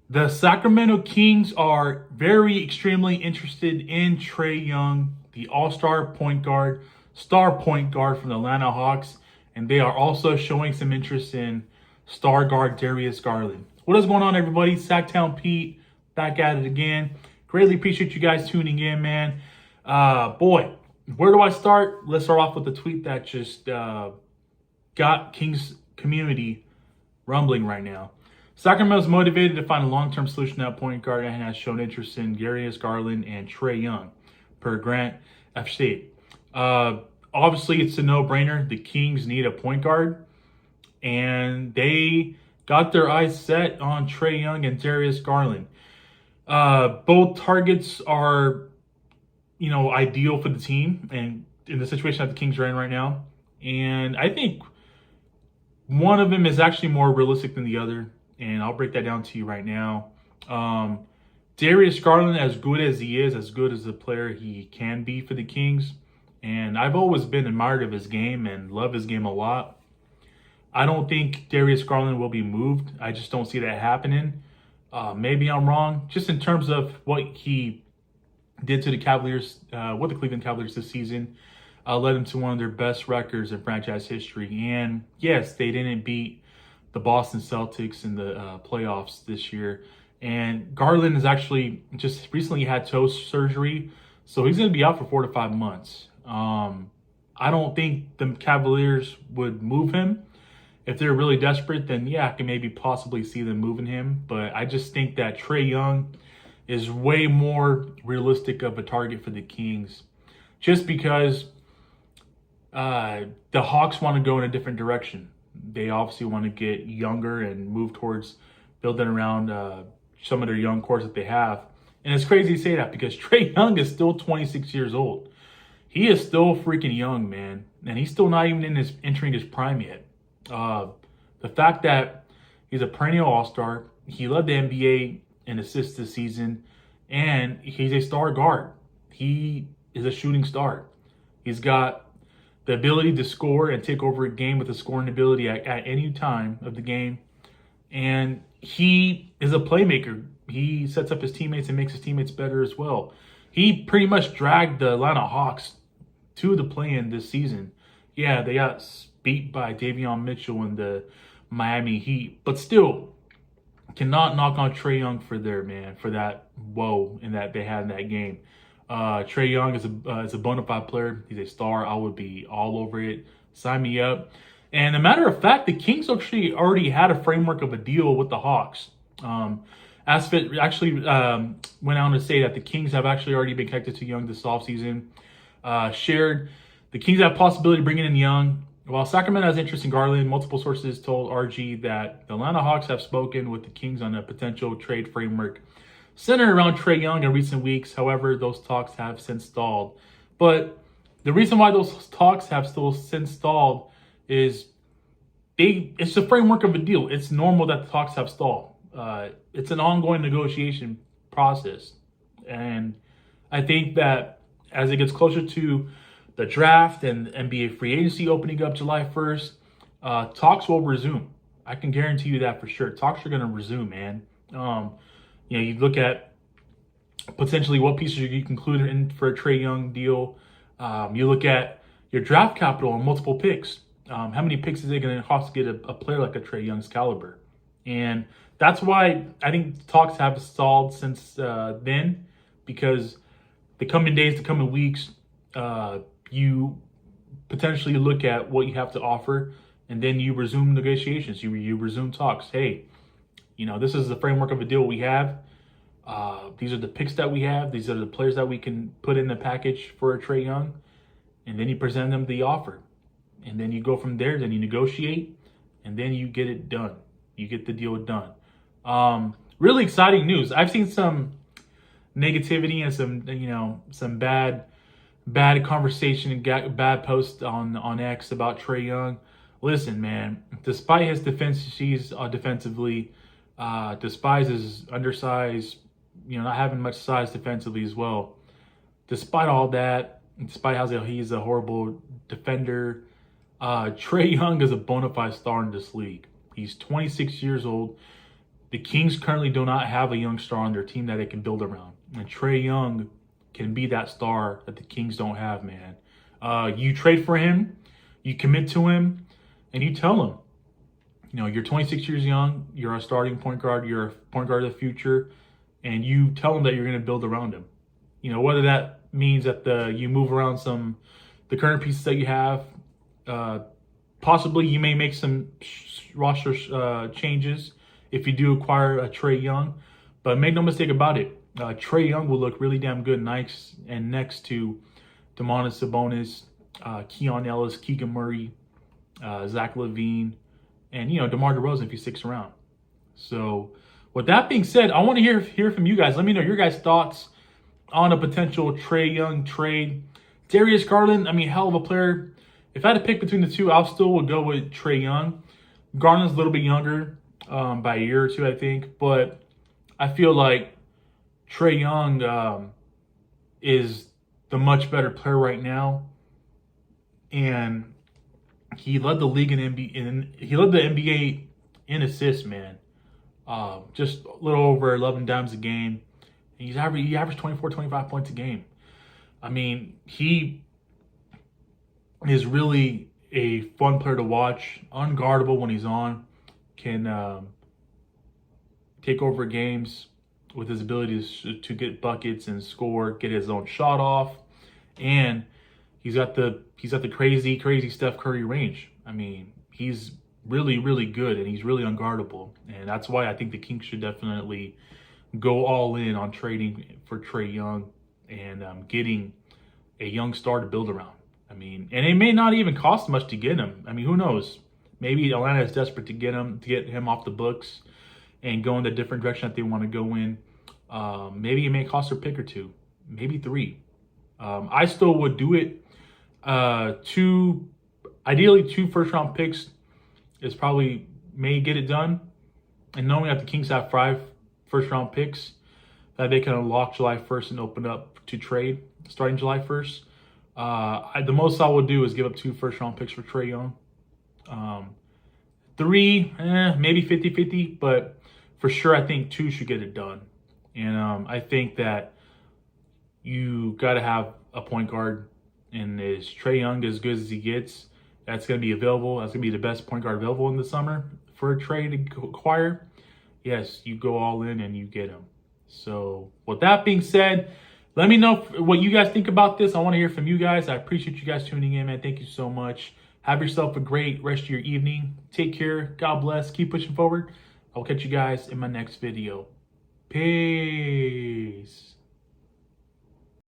The Sacramento Kings are very extremely interested in Trae Young, the all-star point guard, star point guard from the Atlanta Hawks, and they are also showing some interest in star guard Darius Garland. What is going on, everybody? Sacktown Pete back at it again. Greatly appreciate you guys tuning in, man. Boy, where do I start? Let's start off with the tweet that just got Kings community rumbling right now. Sacramento is motivated to find a long-term solution at point guard and has shown interest in Darius Garland and Trae Young, per Grant FC. Obviously, it's a no-brainer. The Kings need a point guard, and they got their eyes set on Trae Young and Darius Garland. Both targets are, ideal for the team and in the situation that the Kings are in right now. And I think one of them is actually more realistic than the other, and I'll break that down to you right now. Darius Garland, as good as he is, as good as a player he can be for the Kings, and I've always been admired of his game and love his game a lot. I don't think Darius Garland will be moved. I just don't see that happening. Maybe I'm wrong, just in terms of what he did to the Cavaliers, with the Cleveland Cavaliers this season. Led them to one of their best records in franchise history. And yes, they didn't beat the Boston Celtics in the playoffs this year. And Garland has actually just recently had toe surgery, so he's going to be out for 4 to 5 months. I don't think the Cavaliers would move him. If they're really desperate, then yeah, I can maybe possibly see them moving him. But I just think that Trae Young is way more realistic of a target for the Kings, just because the Hawks want to go in a different direction. They obviously want to get younger and move towards building around some of their young cores that they have. And it's crazy to say that because Trae Young is still 26 years old. He is still freaking young, man. And he's still not even entering his prime yet. The fact that he's a perennial all-star, he led the NBA in assists this season, and he's a star guard. He is a shooting star. He's got the ability to score and take over a game with a scoring ability at any time of the game. And he is a playmaker. He sets up his teammates and makes his teammates better as well. He pretty much dragged the Atlanta Hawks to the play-in this season. Yeah, they got beat by Davion Mitchell and the Miami Heat, but still cannot knock on Trae Young for that woe in that they had in that game. Trae Young is a bona fide player. He's a star. I would be all over it. Sign me up. And a matter of fact, the Kings actually already had a framework of a deal with the Hawks. ASFIT actually went on to say that the Kings have actually already been connected to Young this offseason. Shared the Kings have possibility of bringing in Young. While Sacramento has interest in Garland, multiple sources told RG that the Atlanta Hawks have spoken with the Kings on a potential trade framework centered around Trae Young in recent weeks. However, those talks have since stalled. But the reason why those talks have still since stalled is it's the framework of a deal. It's normal that the talks have stalled. It's an ongoing negotiation process. And I think that as it gets closer to the draft and NBA free agency opening up July 1st, talks will resume. I can guarantee you that for sure. Talks are going to resume, man. You look at potentially what pieces you can include in for a Trae Young deal. You look at your draft capital and multiple picks. How many picks is it going to cost to get a player like a Trae Young's caliber? And that's why I think talks have stalled since then, because the coming days, the coming weeks, you potentially look at what you have to offer, and then you resume negotiations. You resume talks. Hey, this is the framework of a deal we have. These are the picks that we have. These are the players that we can put in the package for a Trae Young. And then you present them the offer. And then you go from there. Then you negotiate. And then you get it done. You get the deal done. Really exciting news. I've seen some negativity and some bad conversation and bad posts on X about Trae Young. Listen, man, despite his deficiencies defensively, despite his undersized, not having much size defensively as well. Despite all that, despite how he's a horrible defender, Trae Young is a bona fide star in this league. He's 26 years old. the Kings currently do not have a young star on their team that they can build around. And Trae Young can be that star that the Kings don't have, man. You trade for him, you commit to him, and you tell him, you know, you're 26 years young, you're a starting point guard, you're a point guard of the future, and you tell him that you're going to build around him. You know, whether that means that you move around the current pieces that you have. Possibly you may make some roster changes if you do acquire a Trae Young, but make no mistake about it, Trae Young will look really damn good next to Domantas Sabonis, Keon Ellis, Keegan Murray, Zach LaVine, and, you know, DeMar DeRozan if he sticks around. So with that being said, I want to hear from you guys. Let me know your guys' thoughts on a potential Trae Young trade. Darius Garland, I mean, hell of a player. If I had to pick between the two, I still would go with Trae Young. Garland's a little bit younger by a year or two, I think. But I feel like Trae Young is the much better player right now. And he led the league he led the NBA in assists, man. Just a little over 11 dimes a game. He averaged 24, 25 points a game. I mean, he is really a fun player to watch. Unguardable when he's on. Can take over games with his ability to get buckets and score, get his own shot off. And he's got the crazy Steph Curry range. I mean, he's really, really good, and he's really unguardable. And that's why I think the Kings should definitely go all in on trading for Trae Young and getting a young star to build around. I mean, and it may not even cost much to get him. I mean, who knows? Maybe Atlanta is desperate to get him off the books and go in the different direction that they want to go in. Maybe it may cost a pick or two, maybe 3. I still would do it. Ideally 2 first-round picks is probably may get it done. And knowing that the Kings have 5 first-round picks that they can unlock July 1st and open up to trade starting July 1st. The most I would do is give up 2 first-round picks for Trae Young. 3, maybe 50-50, but for sure I think 2 should get it done. And I think that you got to have a point guard, and is Trae Young as good as he gets? That's going to be available. That's going to be the best point guard available in the summer for a trade to acquire. Yes, you go all in and you get him. So with that being said, let me know what you guys think about this. I want to hear from you guys. I appreciate you guys tuning in, man. Thank you so much. Have yourself a great rest of your evening. Take care. God bless. Keep pushing forward. I'll catch you guys in my next video. Peace.